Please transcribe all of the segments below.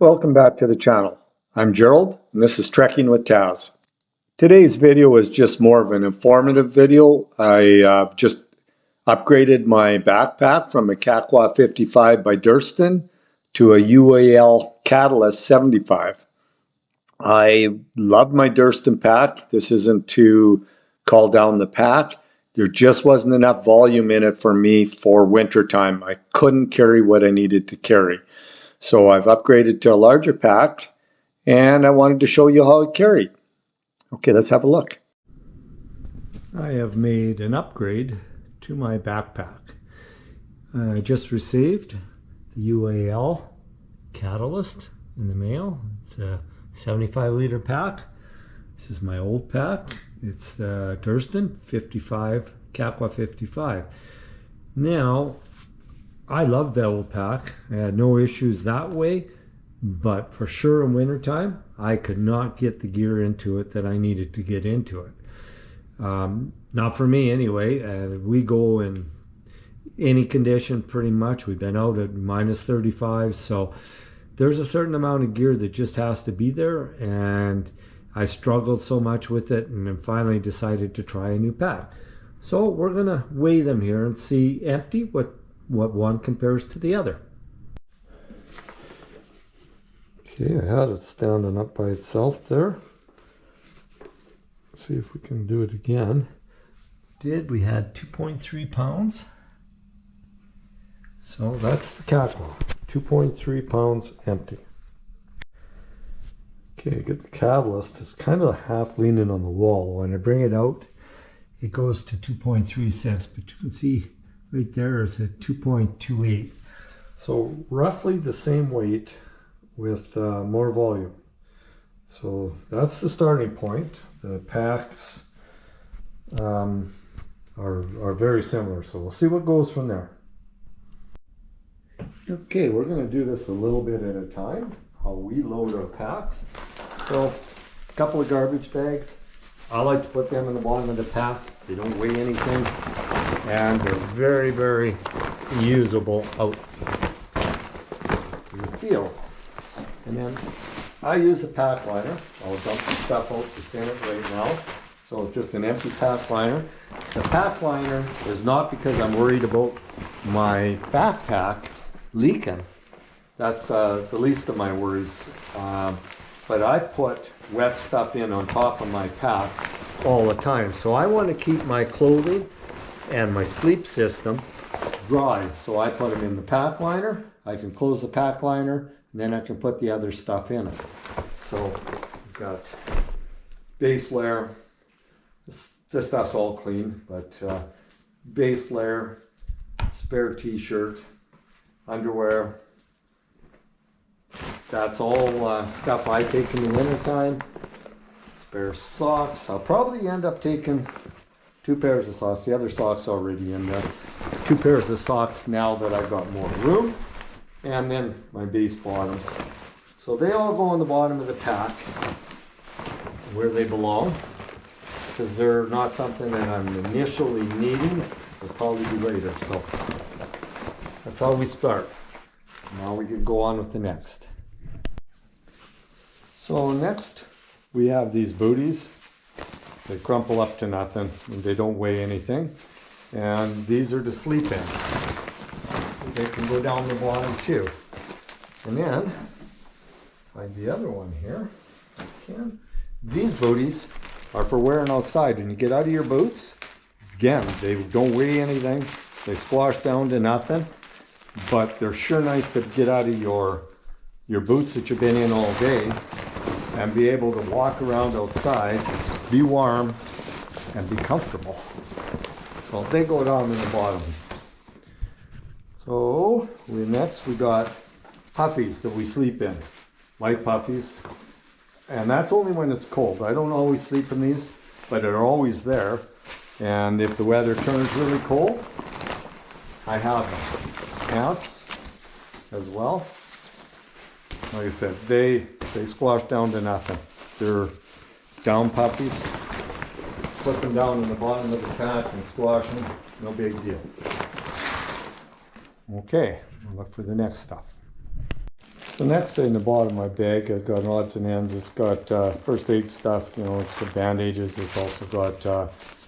Welcome back to the channel. I'm Gerald and this is Trekking with Taz. Today's video is just more of an informative video. I just upgraded my backpack from a KAKWA 55 by Durston to a Ula Catalyst 75. I love my Durston pack. This isn't to call down the pack. There just wasn't enough volume in it for me for winter time. I couldn't carry what I needed to carry. So I've upgraded to a larger pack and I wanted to show you how it carried. Okay, let's have a look. I have made an upgrade to my backpack. I just received the UAL Catalyst in the mail. It's a 75-liter pack. This is my old pack. It's the Durston 55, KAKWA 55. Now, I love that old pack. I had no issues that way, but for sure in wintertime, I could not get the gear into it that I needed to get into it. Not for me anyway. We go in any condition pretty much. We've been out at minus 35, so there's a certain amount of gear that just has to be there, and I struggled so much with it and then finally decided to try a new pack. So we're gonna weigh them here and see empty what one compares to the other. Okay, I had it standing up by itself there. See if we can do it again. We had 2.3 pounds. So that's the KAKWA, 2.3 pounds empty. Okay, get the Catalyst. It's kind of half leaning on the wall. When I bring it out, it goes to 2.36, but you can see right there is at 2.28. So roughly the same weight with more volume. So that's the starting point. The packs are very similar. So we'll see what goes from there. Okay, we're going to do this a little bit at a time, how we load our packs. So a couple of garbage bags. I like to put them in the bottom of the pack. They don't weigh anything, and they're very, very usable out in the field. And then I use a pack liner. I'll dump the stuff out that's in it right now. So it's just an empty pack liner. The pack liner is not because I'm worried about my backpack leaking. That's the least of my worries. But I put wet stuff in on top of my pack all the time. So I want to keep my clothing and my sleep system dry. So I put them in the pack liner. I can close the pack liner and then I can put the other stuff in it. So we've got base layer. This stuff's all clean, but base layer, spare t-shirt, underwear. That's all stuff I take in the wintertime. Spare socks. I'll probably end up taking 2 pairs of socks. The other socks already in there. 2 pairs of socks now that I've got more room. And then my base bottoms. So they all go on the bottom of the pack where they belong, because they're not something that I'm initially needing. They'll probably be later. So that's how we start. Now we can go on with the next. So next we have these booties. They crumple up to nothing and they don't weigh anything. And these are to sleep in. They can go down the bottom too. And then, find the other one here. These booties are for wearing outside. When you get out of your boots, again, they don't weigh anything. They squash down to nothing. But they're sure nice to get out of your boots that you've been in all day and be able to walk around outside, be warm, and be comfortable. So they go down in the bottom. So next we got puffies that we sleep in, light puffies. And that's only when it's cold. I don't always sleep in these, but they're always there. And if the weather turns really cold, I have pants as well. Like I said, they squash down to nothing. They're down puppies. Put them down in the bottom of the pack and squash them. No big deal. Okay, we'll look for the next stuff. So next in the bottom of my bag, I've got odds and ends. It's got first aid stuff, you know, it's got bandages. It's also got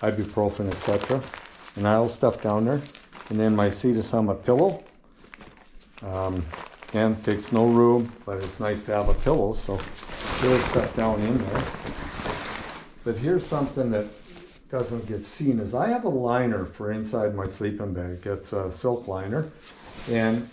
ibuprofen, etc. And all stuff down there. And then my Sea Summit pillow. Again, takes no room, but it's nice to have a pillow, so there's stuff down in there. But here's something that doesn't get seen, is I have a liner for inside my sleeping bag. It's a silk liner. And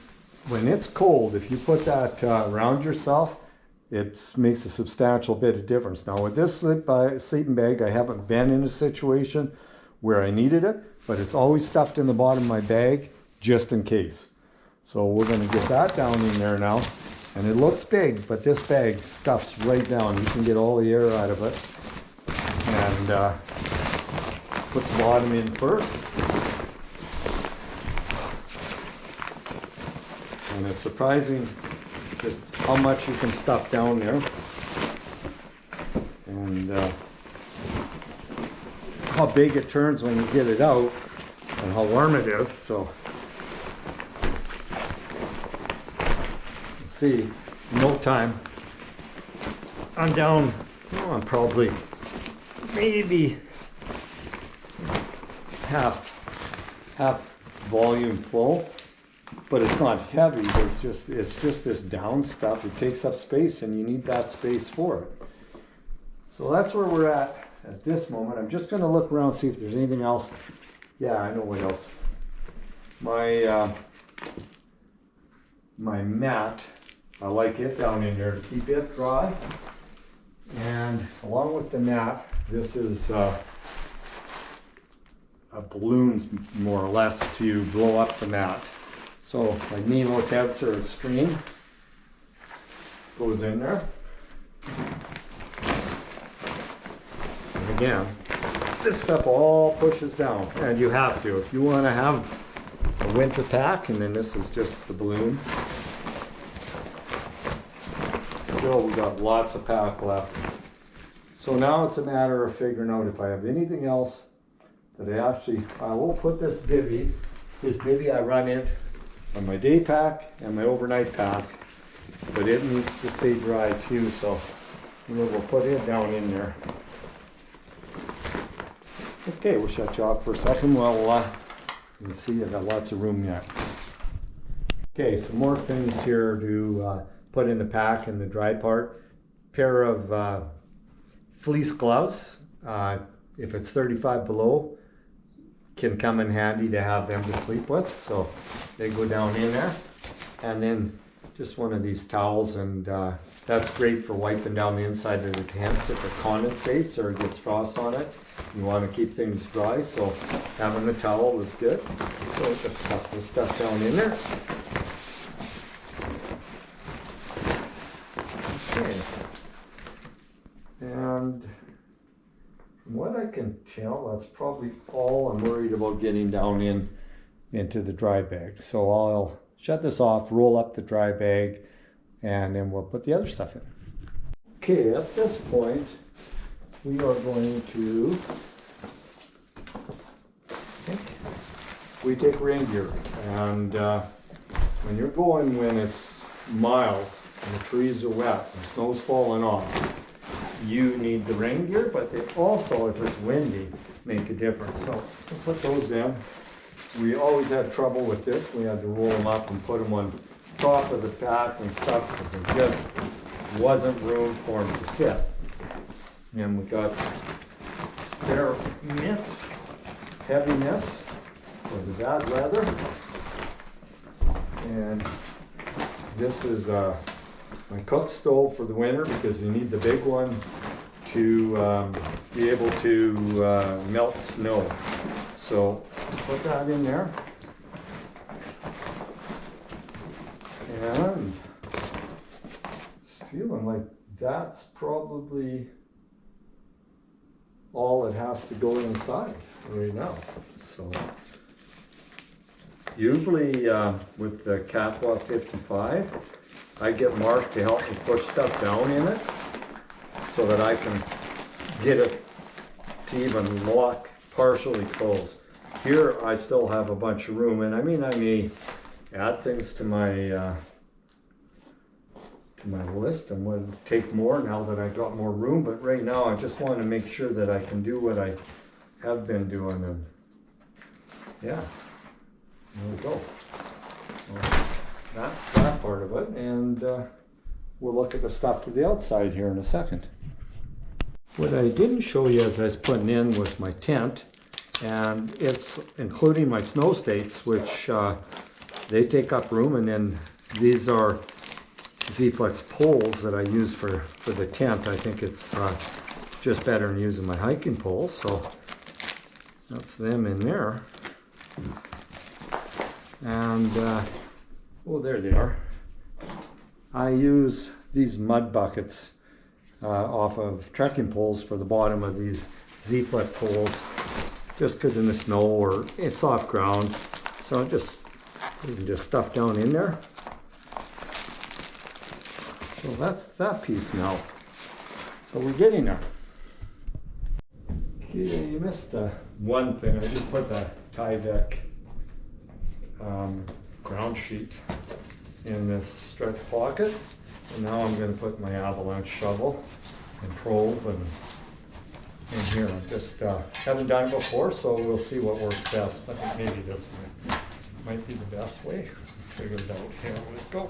when it's cold, if you put that around yourself, it makes a substantial bit of difference. Now with this sleeping bag, I haven't been in a situation where I needed it, but it's always stuffed in the bottom of my bag just in case. So we're going to get that down in there now. And it looks big, but this bag stuffs right down. You can get all the air out of it. And put the bottom in first. And it's surprising just how much you can stuff down there. And how big it turns when you get it out and how warm it is. So see, no time. I'm down, oh, I'm probably maybe half volume full, but it's not heavy. It's just this down stuff. It takes up space, and you need that space for it. So that's where we're at this moment. I'm just going to look around, see if there's anything else. Yeah, I know what else. My mat, I like it down in there to keep it dry. And along with the mat, this is balloons more or less to blow up the mat. So my Nemo Tensor Extreme goes in there. And again, this stuff all pushes down, and you have to if you want to have a winter pack. And then this is just the balloon. Still, we got lots of pack left. So now it's a matter of figuring out if I have anything else that I will put this bivvy. This bivvy I run it on my day pack and my overnight pack, but it needs to stay dry too, so we'll put it down in there. Okay, we'll shut you off for a second. Well, you can see I've got lots of room yet. Okay, some more things here to put in the pack and the dry part. Pair of fleece gloves, if it's 35 below, can come in handy to have them to sleep with, so they go down in there. And then just one of these towels, and that's great for wiping down the inside of the tent if it condensates or gets frost on it. You want to keep things dry, so having the towel is good. So just stuff this stuff down in there. Okay. And from what I can tell, that's probably all I'm worried about getting down into the dry bag. So I'll shut this off, roll up the dry bag, and then we'll put the other stuff in. Okay, at this point, we are going to take rain gear. And when you're going when it's mild and the trees are wet and snow's falling off, you need the rain gear, but they also, if it's windy, make a difference. So we'll put those in. We always had trouble with this. We had to roll them up and put them on top of the pack and stuff because there just wasn't room for them to fit. And we got spare mitts, heavy mitts for the bad weather. And this is my cook stove for the winter because you need the big one to be able to melt snow. So put that in there. And it's feeling like that's probably all that has to go inside right now. So usually with the KAKWA 55, I get Mark to help me push stuff down in it so that I can get it to even lock partially closed. Here I still have a bunch of room, and I mean I may add things to my to my list. I'm going to take more now that I got more room, but right now I just want to make sure that I can do what I have been doing, and yeah, there we go. Well, that's that part of it, and we'll look at the stuff to the outside here in a second. What I didn't show you as I was putting in was my tent, and it's including my snow stakes, which they take up room, and then these are Z-Flex poles that I use for the tent. I think it's just better than using my hiking poles, so that's them in there. And oh, there they are. I use these mud buckets off of trekking poles for the bottom of these Z-Flex poles, just because in the snow or in soft ground. So you can just stuff down in there. So that's that piece now. So we're getting there. Okay, you missed one thing. I just put the Tyvek ground sheet in this stretch pocket. And now I'm going to put my avalanche shovel and probe and in here. I just haven't done it before, so we'll see what works best. I think maybe this might be the best way. Figure it out. Here we go.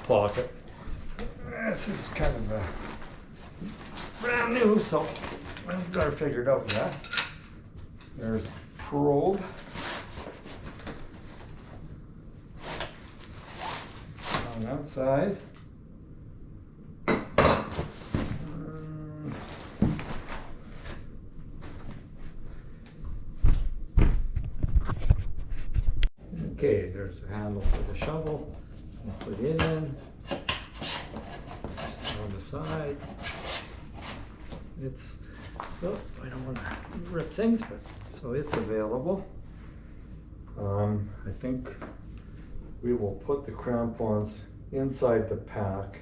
Pocket. This is kind of brand new, so I've got to figure it out yet. There's probe. On that side. Okay, there's a handle for the shovel. I'll put it in. Just on the side. It's, oh, I don't want to rip things, but so it's available. I think we will put the crampons inside the pack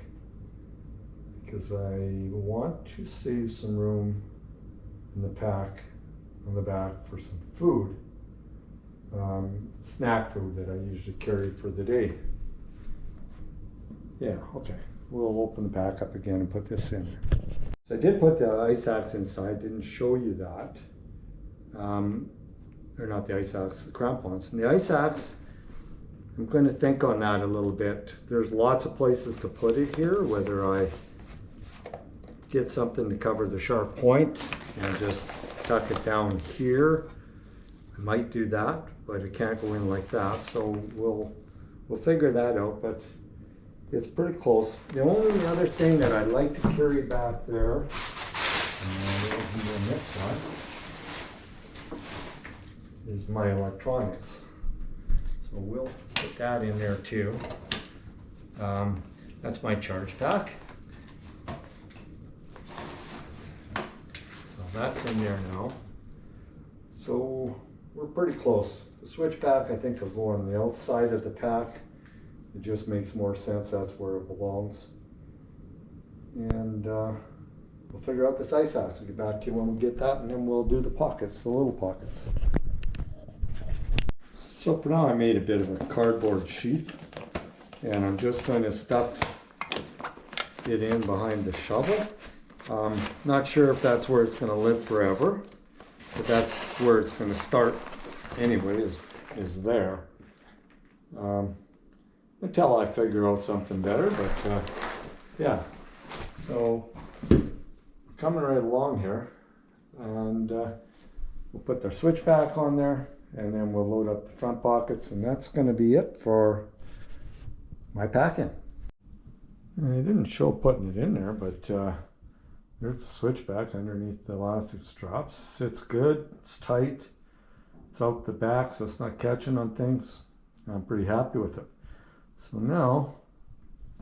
because I want to save some room in the pack on the back for some food, snack food that I usually carry for the day. Yeah, okay. We'll open the pack up again and put this in. So I did put the ice axe inside, didn't show you that. Or not the ice axe, the crampons. And the ice axe, I'm going to think on that a little bit. There's lots of places to put it here, whether I get something to cover the sharp point and just tuck it down here. I might do that, but it can't go in like that. So we'll figure that out. But it's pretty close. The only other thing that I'd like to carry back there, and this one, is my electronics. So we'll put that in there too. That's my charge pack. So that's in there now. So we're pretty close. The switch pack I think will go on the outside of the pack. It just makes more sense, that's where it belongs. And we'll figure out this ice axe. We'll get back to you when we get that, and then we'll do the pockets, the little pockets. So for now I made a bit of a cardboard sheath, and I'm just going to stuff it in behind the shovel. Not sure if that's where it's going to live forever, but that's where it's going to start anyway, is there. Until I figure out something better, but yeah. So coming right along here, and we'll put the switch back on there, and then we'll load up the front pockets, and that's going to be it for my packing. And I didn't show putting it in there, but there's the switch back underneath the elastic straps. Sits good, it's tight, it's out the back, so it's not catching on things. I'm pretty happy with it. So now,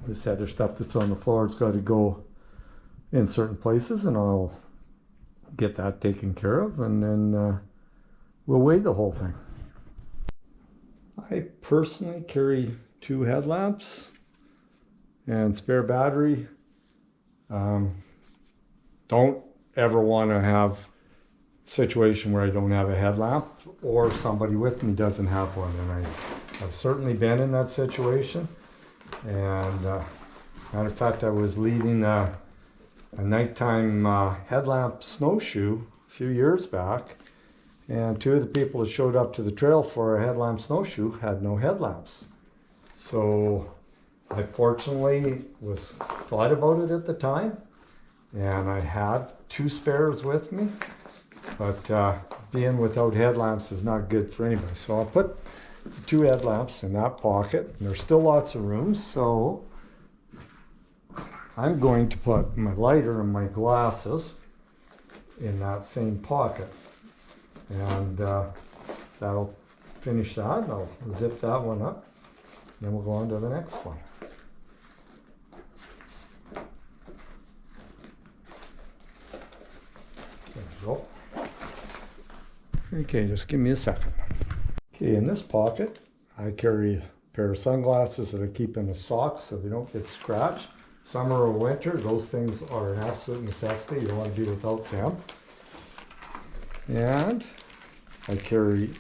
this other stuff that's on the floor has got to go in certain places, and I'll get that taken care of, and then we'll weigh the whole thing. I personally carry 2 headlamps, and spare battery. Don't ever want to have a situation where I don't have a headlamp or somebody with me doesn't have one, and I've certainly been in that situation. And matter of fact, I was leading a nighttime headlamp snowshoe a few years back, and two of the people that showed up to the trail for a headlamp snowshoe had no headlamps. So I fortunately thought about it at the time, and I had 2 spares with me, but being without headlamps is not good for anybody. So I'll put 2 headlamps in that pocket, and there's still lots of room, so I'm going to put my lighter and my glasses in that same pocket, and that'll finish that. I'll zip that one up, then we'll go on to the next one. There we go. Okay, just give me a second. Okay, in this pocket, I carry a pair of sunglasses that I keep in a sock so they don't get scratched. Summer or winter, those things are an absolute necessity. You don't want to be without them. And I carry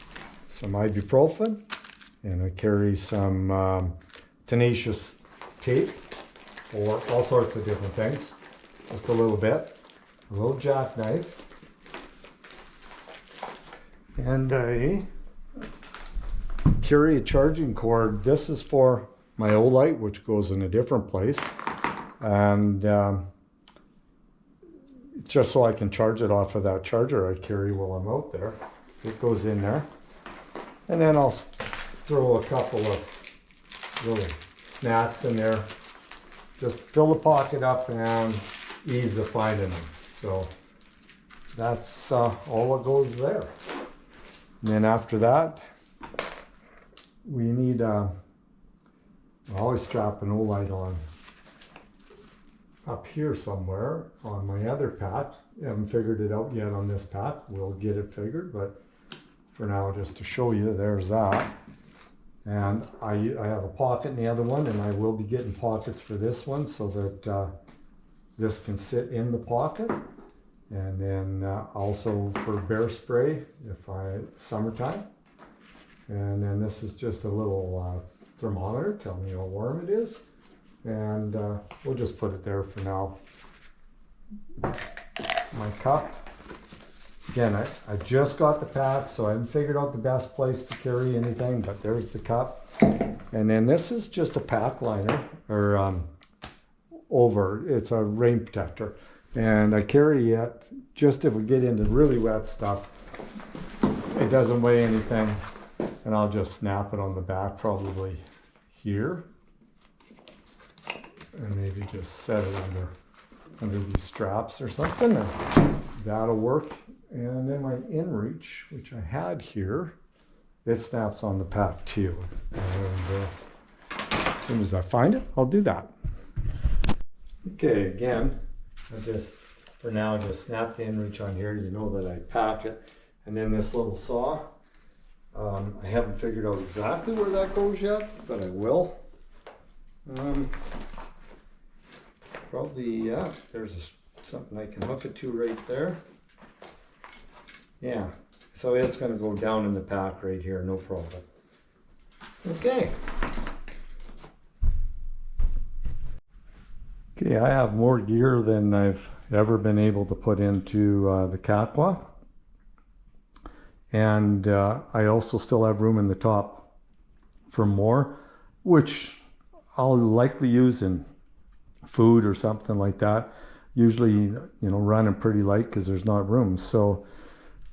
some ibuprofen, and I carry some tenacious tape for all sorts of different things. Just a little bit. A little jackknife. And I carry a charging cord. This is for my Olight, which goes in a different place. And it's just so I can charge it off of that charger I carry while I'm out there. It goes in there. And then I'll throw a couple of little snacks in there. Just fill the pocket up and ease of finding them. So that's all that goes there. And then after that, we need, I always strap an Olight on up here somewhere on my other pack. I haven't figured it out yet on this pack. We'll get it figured, but for now, just to show you, there's that. And I have a pocket in the other one, and I will be getting pockets for this one so that this can sit in the pocket. And then also for bear spray summertime. And then this is just a little thermometer telling me how warm it is. And we'll just put it there for now. My cup. Again, I just got the pack, so I haven't figured out the best place to carry anything, but there's the cup. And then this is just a pack liner, or it's a rain protector. And I carry it just if we get into really wet stuff. It doesn't weigh anything, and I'll just snap it on the back, probably here. And maybe just set it under these straps or something, and that'll work. And then my inReach, which I had here, it snaps on the pack too. And as soon as I find it, I'll do that. Okay, again, I just, for now, just snap the inReach on here. You know that I pack it. And then this little saw, I haven't figured out exactly where that goes yet, but I will. Probably, yeah, there's something I can hook it to right there. Yeah, so it's going to go down in the pack right here, no problem. Okay. Okay, I have more gear than I've ever been able to put into the KAKWA. And I also still have room in the top for more, which I'll likely use in food or something like that. Usually, you know, running pretty light because there's not room. So,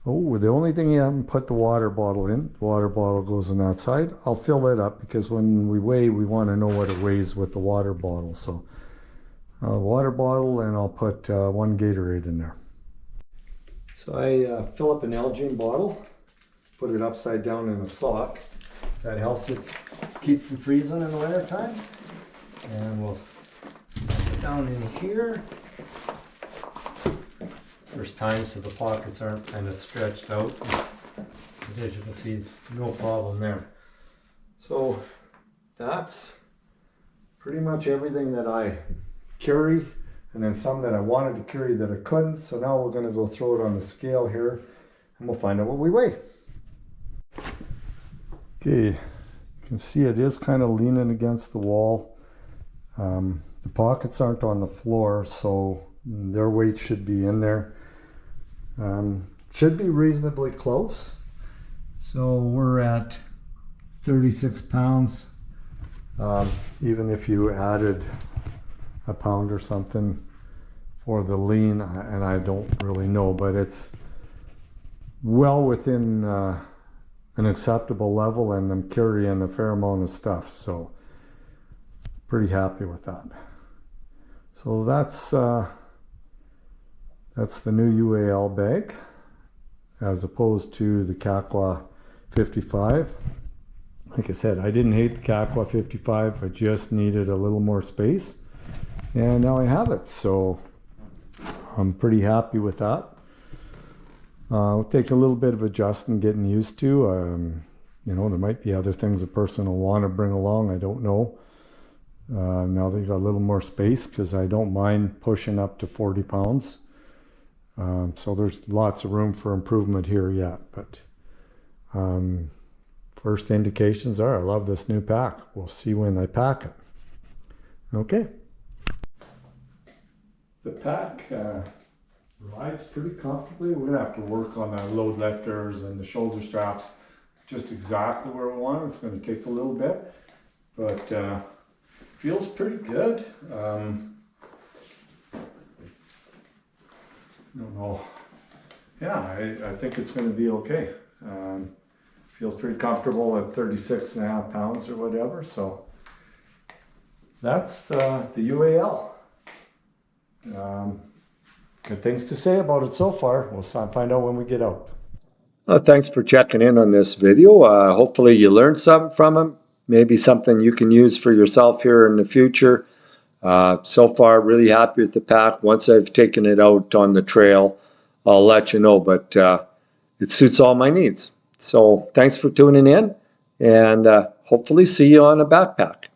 the only thing you haven't put the water bottle in. The water bottle goes on that side. I'll fill it up because when we weigh, we want to know what it weighs with the water bottle. So, water bottle, and I'll put 1 Gatorade in there. So I fill up an Elgin bottle, put it upside down in a sock. That helps it keep from freezing in the winter time. And we'll put it down in here. First time, so the pockets aren't kind of stretched out. As you can see, no problem there. So that's pretty much everything that I carry, and then some that I wanted to carry that I couldn't. So now we're going to go throw it on the scale here and we'll find out what we weigh. Okay, you can see it is kind of leaning against the wall. The pockets aren't on the floor, so their weight should be in there. Should be reasonably close. So we're at 36 pounds. Even if you added a pound or something for the lean, and I don't really know, but it's well within an acceptable level, and I'm carrying a fair amount of stuff, so pretty happy with that. So that's the new UAL bag as opposed to the KAKWA 55. Like I said, I didn't hate the KAKWA 55, I just needed a little more space, and now I have it, so I'm pretty happy with that. It'll take a little bit of adjusting, getting used to. You know, there might be other things a person will want to bring along, I don't know. Now they got a little more space, because I don't mind pushing up to 40 pounds. So there's lots of room for improvement here yet, but first indications are I love this new pack. We'll see when I pack it. Okay. The pack rides pretty comfortably. We're gonna have to work on the load lifters and the shoulder straps just exactly where we want it. It's gonna take a little bit, but feels pretty good. I don't know. Yeah, I think it's going to be okay. Feels pretty comfortable at 36.5 pounds or whatever. So that's the UAL. Good things to say about it so far. We'll find out when we get out. Thanks for checking in on this video. Hopefully you learned something from it. Maybe something you can use for yourself here in the future. So far, really happy with the pack. Once I've taken it out on the trail, I'll let you know, but it suits all my needs. So thanks for tuning in, and hopefully see you on a backpack.